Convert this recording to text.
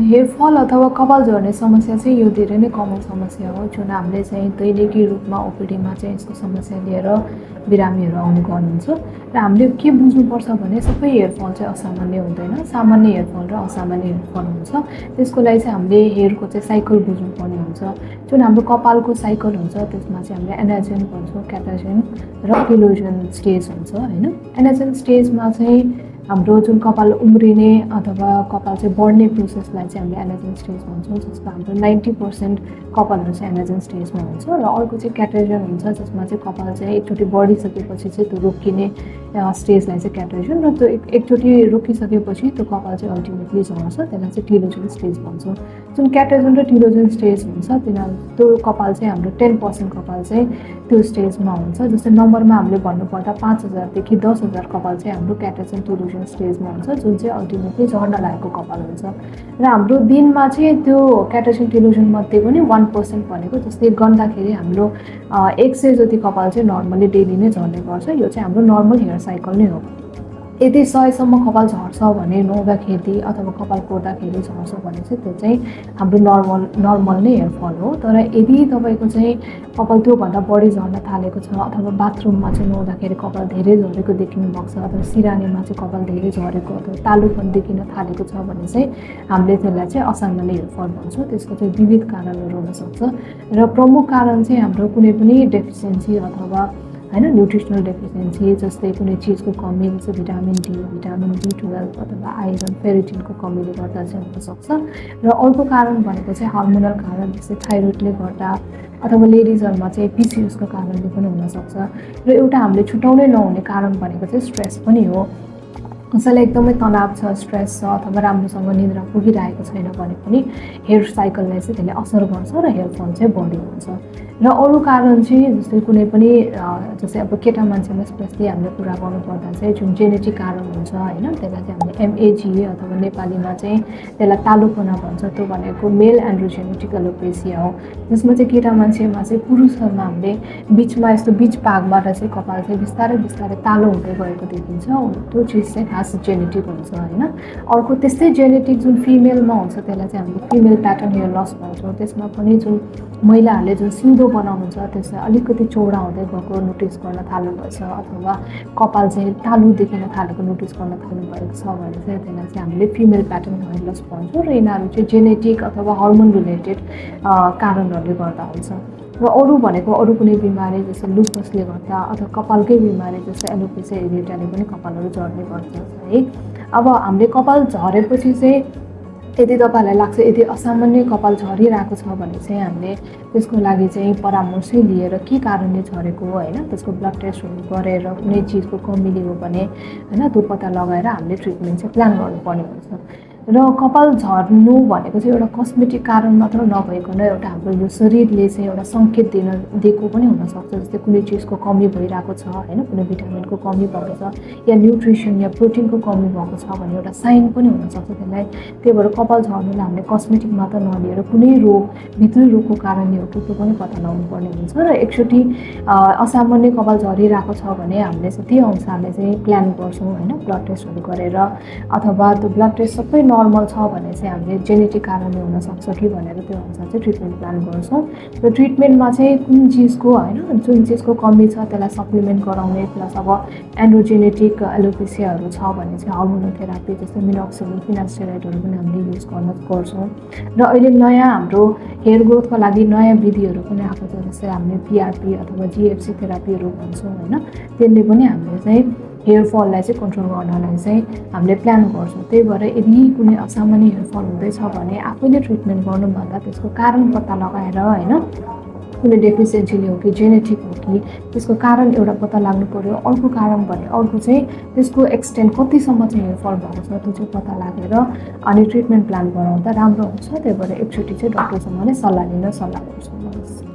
Hair फल अथवा कपाल झर्ने समस्या चाहिँ यो धेरै नै कमन समस्या हो जुन हामीले चाहिँ दैनिकी रूपमा ओपिडीमा चाहिँ यसको समस्या लिएर बिरामीहरू आउने गर्नुहुन्छ र हामीले के बुझ्नुपर्छ भने सबै हेयर फल चाहिँ असामान्य हुँदैन, सामान्य हेयर फल र असामान्य हेयर फल हुन्छ। त्यसको लागि चाहिँ हामीले हेयरको चाहिँ साइकल बुझ्नुपर्ने हुन्छ। जुन हाम्रो कपालको साइकल हुन्छ त्यसमा चाहिँ हामीले एनाजेन भन्छौँ, क्याटाजेन र टेलोजेन स्टेज हुन्छ हैन। एनाजेन स्टेजमा चाहिँ हाम्रो जुन कपाल उम्रिने अथवा कपाल चाहिँ बढ्ने प्रोसेसलाई चाहिँ हामीले एनाजेन स्टेज भन्छौँ, जसको हाम्रो 90% कपालहरू चाहिँ एनाजेन स्टेजमा हुन्छ र अर्को चाहिँ क्याटाजेन हुन्छ जसमा चाहिँ कपाल चाहिँ एकचोटि बढिसकेपछि चाहिँ त्यो रोकिने स्टेजलाई चाहिँ क्याटाजेन र त्यो एकचोटि रोकिसकेपछि त्यो कपाल चाहिँ अल्टिमेटली झर्छ, त्यसलाई चाहिँ टिलोजेन स्टेज भन्छौँ। जुन क्याटाजेन र टिलोजेन स्टेज हुन्छ त्यो कपाल चाहिँ हाम्रो 10% कपाल चाहिँ त्यो स्टेजमा हुन्छ। जस्तै नम्बरमा हामीले भन्नुपर्दा 5000 देखि 10000 कपाल चाहिँ हाम्रो क्याटाजेन टिलोजेन स्टेजमा हुन्छ जुन चाहिँ अल्टिमेटली झर्न लागेको कपाल हुन्छ। र हाम्रो दिनमा चाहिँ त्यो क्याटाजेन टिलोजेन मध्ये पनि 1% भनेको जस्तै गन्दाखेरि हाम्रो 100 जति कपाल चाहिँ नर्मली डेली नै झर्ने गर्छ। यो चाहिँ हाम्रो नर्मल हेयर साइकल नै हो। यदि 100सम्म कपाल झर्छ भने नुहाउँदाखेरि अथवा कपाल कोर्दाखेरि झर्छ भने चाहिँ त्यो चाहिँ हाम्रो नर्मल नै हेयर फल हो। तर यदि तपाईँको चाहिँ कपाल त्योभन्दा बढी झर्न थालेको छ अथवा बाथरुममा चाहिँ नुहाउँदाखेरि कपाल धेरै झरेको देखिनु भएको छ अथवा सिरानीमा चाहिँ कपाल धेरै झरेको अथवा तालुपन देखिन थालेको छ भने चाहिँ हामीले त्यसलाई चाहिँ असामान्य हेयर फल भन्छौँ। त्यसको चाहिँ विविध कारणहरू हुनसक्छ र प्रमुख कारण चाहिँ हाम्रो कुनै पनि डेफिसियन्सी अथवा हैन न्युट्रिसनल डेफिसियन्सी जस्तै कुनै चिजको कमी जस्तै भिटामिन डी, भिटामिन B12 अथवा आइरन, फेरिटिनको कमीले गर्दा चाहिँ हुनसक्छ। र अर्को कारण भनेको चाहिँ हार्मोनल कारण जस्तै थाइरोइडले गर्दा अथवा लेडिजहरूमा चाहिँ PCOSको कारणले पनि हुनसक्छ। र एउटा हामीले छुटाउनै नहुने कारण भनेको चाहिँ स्ट्रेस पनि हो। कसैलाई एकदमै तनाव छ, स्ट्रेस छ अथवा राम्रोसँग निद्रा पुगिरहेको छैन भने पनि हेयर साइकललाई चाहिँ त्यसले असर गर्छ र हेयर फल चाहिँ बढी हुन्छ। र अरू कारण चाहिँ जस्तै कुनै पनि जस्तै अब केटा मान्छेमा स्पेसली हामीले कुरा गर्नुपर्दा चाहिँ जुन जेनेटिक कारण हुन्छ हैन, त्यसलाई चाहिँ हामीले MAGA अथवा नेपालीमा चाहिँ त्यसलाई तालुपना भन्छ। त्यो भनेको मेल एन्ड्रोजेनेटिक एलोपेसिया हो, जसमा चाहिँ केटा मान्छेमा चाहिँ पुरुषहरूमा हामीले बिचमा यस्तो बिच भागबाट चाहिँ कपाल चाहिँ बिस्तारै बिस्तारै तालो हुँदै गएको देखिन्छ। त्यो चिज चाहिँ खास जेनेटिक हुन्छ हैन। अर्को त्यस्तै जेनेटिक जुन फिमेलमा हुन्छ त्यसलाई चाहिँ हामीले फिमेल प्याटर्न हेयर लस भन्छौँ। त्यसमा पनि जुन महिलाहरूले जुन सिउँदो बनाउनुहुन्छ त्यसलाई अलिकति चौडा हुँदै गएको नोटिस गर्न थाल्नुभएछ अथवा कपाल चाहिँ तालु देखिन थालेको नोटिस गर्न थाल्नुभएको छ भने चाहिँ त्यसलाई चाहिँ हामीले फिमेल प्याटर्न हेयर लस भन्छौँ र यिनीहरू चाहिँ जेनेटिक अथवा हर्मोन रिलेटेड कारणहरूले गर्दा हुन्छ। र अरू भनेको अरू कुनै बिमारी जस्तै लुपसले गर्दा अथवा कपालकै बिमारी जस्तै एलोपेसिया एरिएटाले पनि कपालहरू झर्ने गर्छ है। अब हामीले कपाल झरेपछि चाहिँ यदि तपाईँहरूलाई लाग्छ यदि असामान्य कपाल झरिरहेको छ भने चाहिँ हामीले त्यसको लागि चाहिँ परामर्शै लिएर के कारणले झरेको हो हैन, त्यसको ब्लड टेस्टहरू गरेर कुनै चिजको कमीले हो भने हैन त्यो पत्ता लगाएर हामीले ट्रिटमेन्ट चाहिँ प्लान गर्नुपर्ने हुन्छ। र कपाल झर्नु भनेको चाहिँ एउटा कस्मेटिक कारण मात्र नभइकन एउटा हाम्रो यो शरीरले चाहिँ एउटा सङ्केत दिएको पनि हुनसक्छ। जस्तै कुनै चिजको कमी भइरहेको छ हैन, कुनै भिटामिनको कमी भएको छ या न्युट्रिसन या प्रोटिनको कमी भएको छ भने एउटा साइन पनि हुनसक्छ त्यसलाई। त्यही भएर कपाल झर्नुलाई हामीले कस्मेटिक मात्र नलिएर कुनै रोग, भित्री रोगको कारणले हो कि त्यो पनि पत्ता लगाउनु पर्ने हुन्छ। र एकचोटि असामान्य कपाल झरिरहेको छ भने हामीले चाहिँ त्यही अनुसारले चाहिँ प्लान गर्छौँ हैन, ब्लड टेस्टहरू गरेर अथवा त्यो ब्लड टेस्ट सबै नर्मल छ भने चाहिँ हामीले जेनेटिक कारणले हुनसक्छ कि भनेर त्यो अनुसार चाहिँ ट्रिटमेन्ट प्लान गर्छौँ। र ट्रिटमेन्टमा चाहिँ कुन चिजको हैन जुन चिजको कमी छ त्यसलाई सप्लिमेन्ट गराउने प्लस अब एन्ड्रोजेनेटिक एलोपेसियाहरू छ भने चाहिँ हर्मोनल थेरापी जस्तै मिनोक्सिडिल, फिनास्टेराइडहरू पनि हामीले युज गर्छौँ। र अहिले नयाँ हाम्रो हेयर ग्रोथको लागि नयाँ विधिहरू पनि आएको छ जस्तै हामीले PRP अथवा GFC थेरापीहरू भन्छौँ हैन। त्यसले पनि हामीले चाहिँ हेयर फललाई चाहिँ कन्ट्रोल गर्नलाई चाहिँ हामीले प्लान गर्छौँ। त्यही भएर यदि कुनै असामान्य हेयर फल हुँदैछ भने आफैले ट्रिटमेन्ट गर्नुभन्दा त्यसको कारण पत्ता लगाएर हैन कुनै डेफिसियन्सीले हो कि जेनेटिक हो कि त्यसको कारण एउटा पत्ता लाग्नु पर्यो। अर्को कारण भने अर्को चाहिँ त्यसको एक्सटेन्ट कतिसम्म चाहिँ हेयर फल भएको छ त्यो चाहिँ पत्ता लागेर अनि ट्रिटमेन्ट प्लान बनाउँदा राम्रो हुन्छ। त्यही भएर एकचोटि चाहिँ डक्टरसँग नै सल्लाह लिन सल्लाह गर्छु।